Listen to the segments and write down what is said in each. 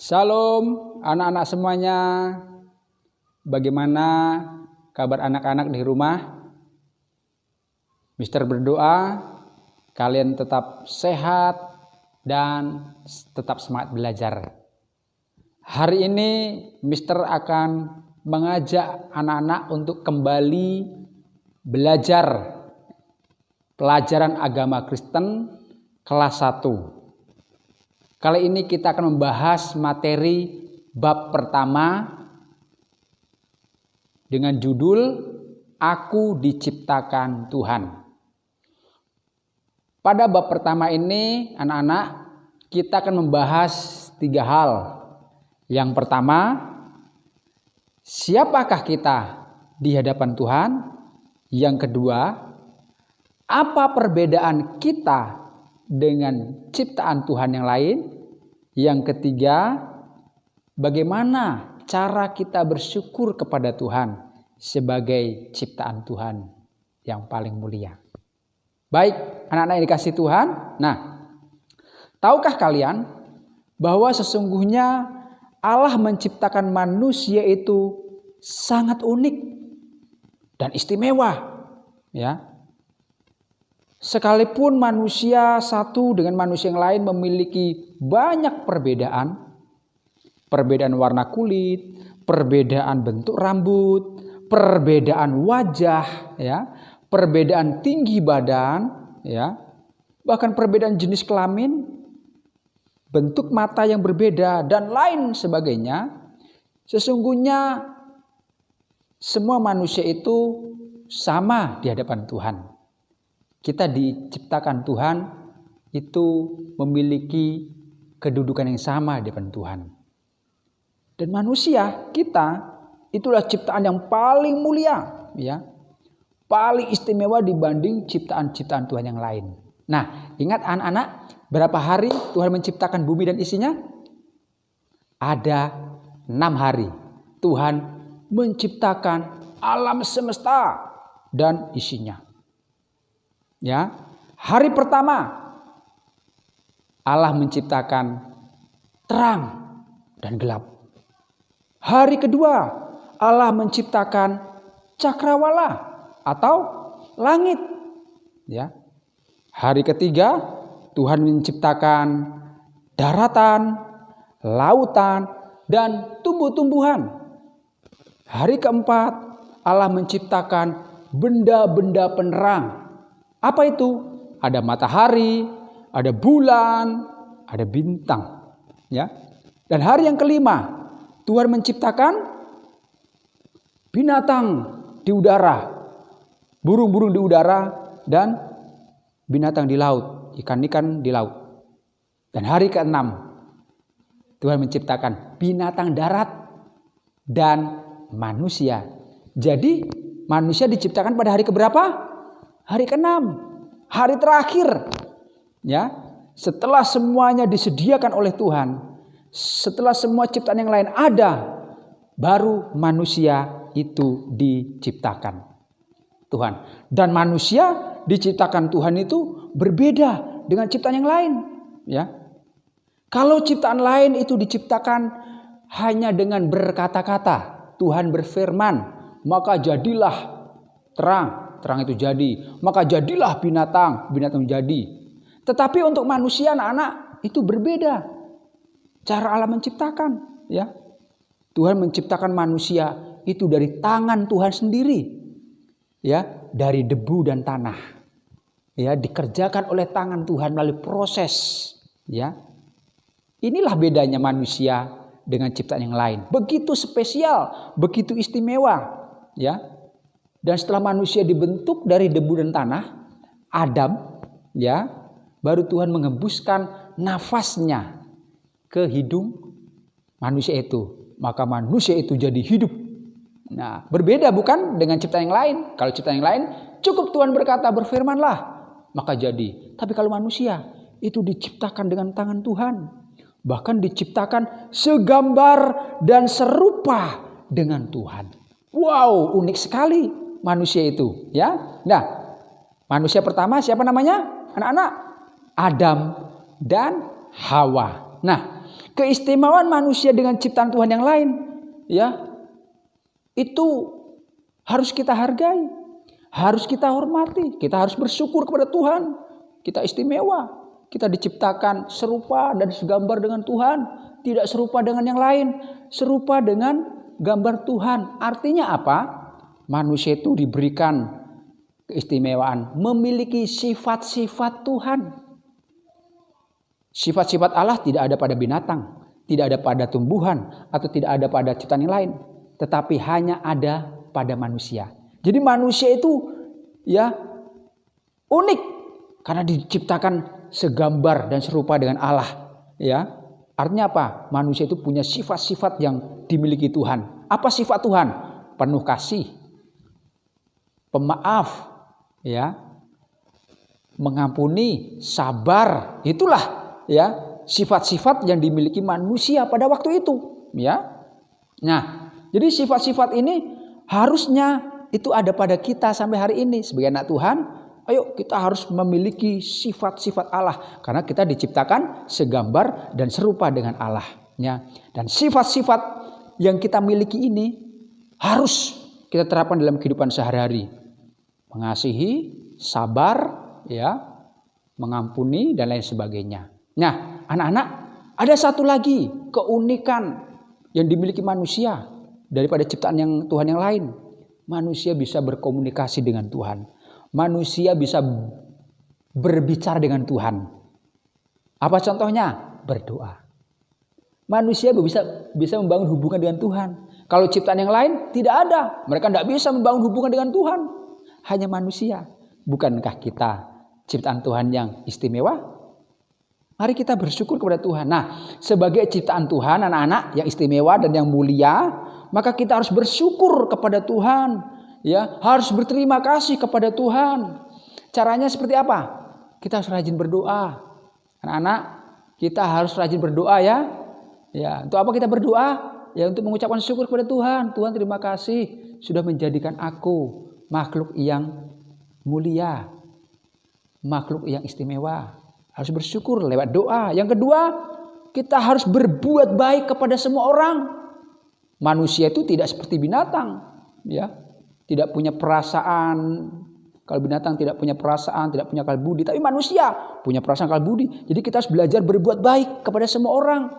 Shalom anak-anak semuanya. Bagaimana kabar anak-anak di rumah? Mister berdoa kalian tetap sehat dan tetap semangat belajar. Hari ini Mister akan mengajak anak-anak untuk kembali belajar pelajaran agama Kristen kelas 1. Kali ini kita akan membahas materi bab pertama dengan judul Aku Diciptakan Tuhan. Pada bab pertama ini anak-anak kita akan membahas 3 hal. Yang pertama, siapakah kita di hadapan Tuhan? Yang kedua, apa perbedaan kita dengan ciptaan Tuhan yang lain? Yang ketiga, bagaimana cara kita bersyukur kepada Tuhan sebagai ciptaan Tuhan yang paling mulia. Baik, anak-anak yang dikasihi Tuhan. Nah, tahukah kalian bahwa sesungguhnya Allah menciptakan manusia itu sangat unik dan istimewa, ya. Sekalipun manusia satu dengan manusia yang lain memiliki banyak perbedaan. Perbedaan warna kulit, perbedaan bentuk rambut, perbedaan wajah, ya, perbedaan tinggi badan, ya, bahkan perbedaan jenis kelamin, bentuk mata yang berbeda dan lain sebagainya. Sesungguhnya semua manusia itu sama di hadapan Tuhan. Kita diciptakan Tuhan itu memiliki kedudukan yang sama di hadapan Tuhan. Dan manusia kita itulah ciptaan yang paling mulia, ya. Paling istimewa dibanding ciptaan-ciptaan Tuhan yang lain. Nah, ingat anak-anak, berapa hari Tuhan menciptakan bumi dan isinya? Ada 6 hari. Tuhan menciptakan alam semesta dan isinya. Ya, hari pertama Allah menciptakan terang dan gelap. Hari kedua Allah menciptakan cakrawala atau langit. Ya. Hari ketiga Tuhan menciptakan daratan, lautan dan tumbuh-tumbuhan. Hari keempat Allah menciptakan benda-benda penerang. Apa itu? Ada matahari, ada bulan, ada bintang, ya. Dan hari yang kelima, Tuhan menciptakan binatang di udara, burung-burung di udara dan binatang di laut, ikan-ikan di laut. Dan hari keenam, Tuhan menciptakan binatang darat dan manusia. Jadi manusia diciptakan pada hari keberapa? Hari ke-6, hari terakhir, ya. Setelah semuanya disediakan oleh Tuhan, setelah semua ciptaan yang lain ada, baru manusia itu diciptakan Tuhan. Dan manusia diciptakan Tuhan itu berbeda dengan ciptaan yang lain, ya. Kalau ciptaan lain itu diciptakan hanya dengan berkata-kata, Tuhan berfirman, maka jadilah terang itu jadi, maka jadilah binatang jadi. Tetapi untuk manusia anak-anak itu berbeda cara Allah menciptakan, ya. Tuhan menciptakan manusia itu dari tangan Tuhan sendiri, ya, dari debu dan tanah, ya, dikerjakan oleh tangan Tuhan melalui proses, ya. Inilah bedanya manusia dengan ciptaan yang lain. Begitu spesial, begitu istimewa, ya. Dan setelah manusia dibentuk dari debu dan tanah, Adam, ya, baru Tuhan mengembuskan nafasnya ke hidung manusia itu. Maka manusia itu jadi hidup. Nah, berbeda bukan dengan ciptaan yang lain. Kalau ciptaan yang lain, cukup Tuhan berkata, berfirmanlah, maka jadi. Tapi kalau manusia, itu diciptakan dengan tangan Tuhan. Bahkan diciptakan segambar dan serupa dengan Tuhan. Wow, unik sekali manusia itu, ya. Nah, manusia pertama siapa namanya? Anak-anak, Adam dan Hawa. Nah, keistimewaan manusia dengan ciptaan Tuhan yang lain, ya, itu harus kita hargai, harus kita hormati, kita harus bersyukur kepada Tuhan. Kita istimewa, kita diciptakan serupa dan segambar dengan Tuhan, tidak serupa dengan yang lain, serupa dengan gambar Tuhan. Artinya apa? Manusia itu diberikan keistimewaan, memiliki sifat-sifat Tuhan. Sifat-sifat Allah tidak ada pada binatang, tidak ada pada tumbuhan, atau tidak ada pada ciptaan yang lain, tetapi hanya ada pada manusia. Jadi manusia itu ya unik karena diciptakan segambar dan serupa dengan Allah, ya. Artinya apa? Manusia itu punya sifat-sifat yang dimiliki Tuhan. Apa sifat Tuhan? Penuh kasih, pemaaf, ya, mengampuni, sabar. Itulah ya sifat-sifat yang dimiliki manusia pada waktu itu, ya. Nah, jadi sifat-sifat ini harusnya itu ada pada kita sampai hari ini sebagai anak Tuhan. Ayo kita harus memiliki sifat-sifat Allah karena kita diciptakan segambar dan serupa dengan Allah, ya. Dan sifat-sifat yang kita miliki ini harus kita terapkan dalam kehidupan sehari-hari. Mengasihi, sabar, ya, mengampuni dan lain sebagainya. Nah, anak-anak, ada satu lagi keunikan yang dimiliki manusia daripada ciptaan yang Tuhan yang lain. Manusia bisa berkomunikasi dengan Tuhan. Manusia bisa berbicara dengan Tuhan. Apa contohnya? Berdoa. Manusia bisa membangun hubungan dengan Tuhan. Kalau ciptaan yang lain tidak ada. Mereka tidak bisa membangun hubungan dengan Tuhan. Hanya manusia. Bukankah kita ciptaan Tuhan yang istimewa? Mari kita bersyukur kepada Tuhan. Nah, sebagai ciptaan Tuhan, anak-anak yang istimewa dan yang mulia, maka kita harus bersyukur kepada Tuhan. Ya, harus berterima kasih kepada Tuhan. Caranya seperti apa? Kita harus rajin berdoa. Anak-anak, kita harus rajin berdoa, ya. Ya, untuk apa kita berdoa? Ya, untuk mengucapkan syukur kepada Tuhan. Tuhan, terima kasih sudah menjadikan aku makhluk yang mulia, makhluk yang istimewa. Harus bersyukur lewat doa. Yang kedua, kita harus berbuat baik kepada semua orang. Manusia itu tidak seperti binatang, ya. Tidak punya perasaan. Kalau binatang tidak punya perasaan, tidak punya akal budi, tapi manusia punya perasaan, akal budi. Jadi kita harus belajar berbuat baik kepada semua orang.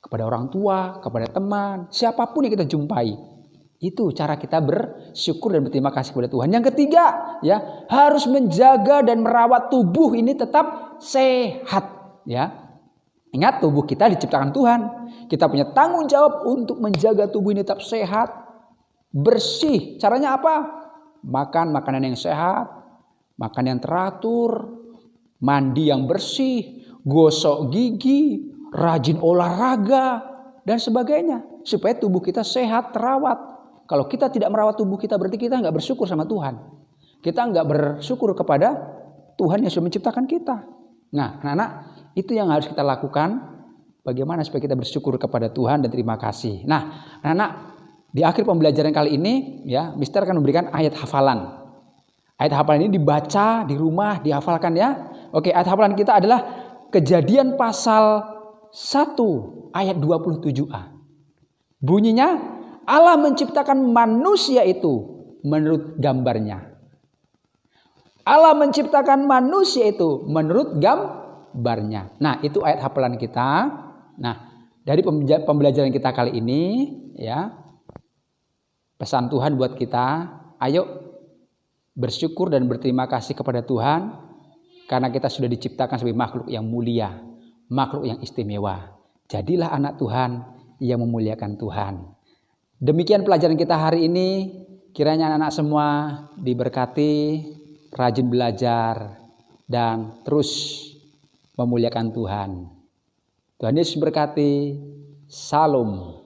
Kepada orang tua, kepada teman, siapapun yang kita jumpai. Itu cara kita bersyukur dan berterima kasih kepada Tuhan. Yang ketiga, ya, harus menjaga dan merawat tubuh ini tetap sehat, ya. Ingat, tubuh kita diciptakan Tuhan. Kita punya tanggung jawab untuk menjaga tubuh ini tetap sehat, bersih. Caranya apa? Makan makanan yang sehat, makan yang teratur, mandi yang bersih, gosok gigi, rajin olahraga, dan sebagainya. Supaya tubuh kita sehat, terawat. Kalau kita tidak merawat tubuh kita, berarti kita nggak bersyukur sama Tuhan. Kita nggak bersyukur kepada Tuhan yang sudah menciptakan kita. Nah, anak-anak, itu yang harus kita lakukan. Bagaimana supaya kita bersyukur kepada Tuhan dan terima kasih. Nah, anak-anak, di akhir pembelajaran kali ini, ya, Mister akan memberikan ayat hafalan. Ayat hafalan ini dibaca di rumah, dihafalkan, ya. Oke, ayat hafalan kita adalah Kejadian pasal 1 ayat 27a. Bunyinya, Allah menciptakan manusia itu menurut gambarnya. Allah menciptakan manusia itu menurut gambarnya. Nah, itu ayat hafalan kita. Nah, dari pembelajaran kita kali ini, ya, pesan Tuhan buat kita, ayo bersyukur dan berterima kasih kepada Tuhan karena kita sudah diciptakan sebagai makhluk yang mulia, makhluk yang istimewa. Jadilah anak Tuhan yang memuliakan Tuhan. Demikian pelajaran kita hari ini. Kiranya anak-anak semua diberkati, rajin belajar, dan terus memuliakan Tuhan. Tuhan Yesus berkati. Salam.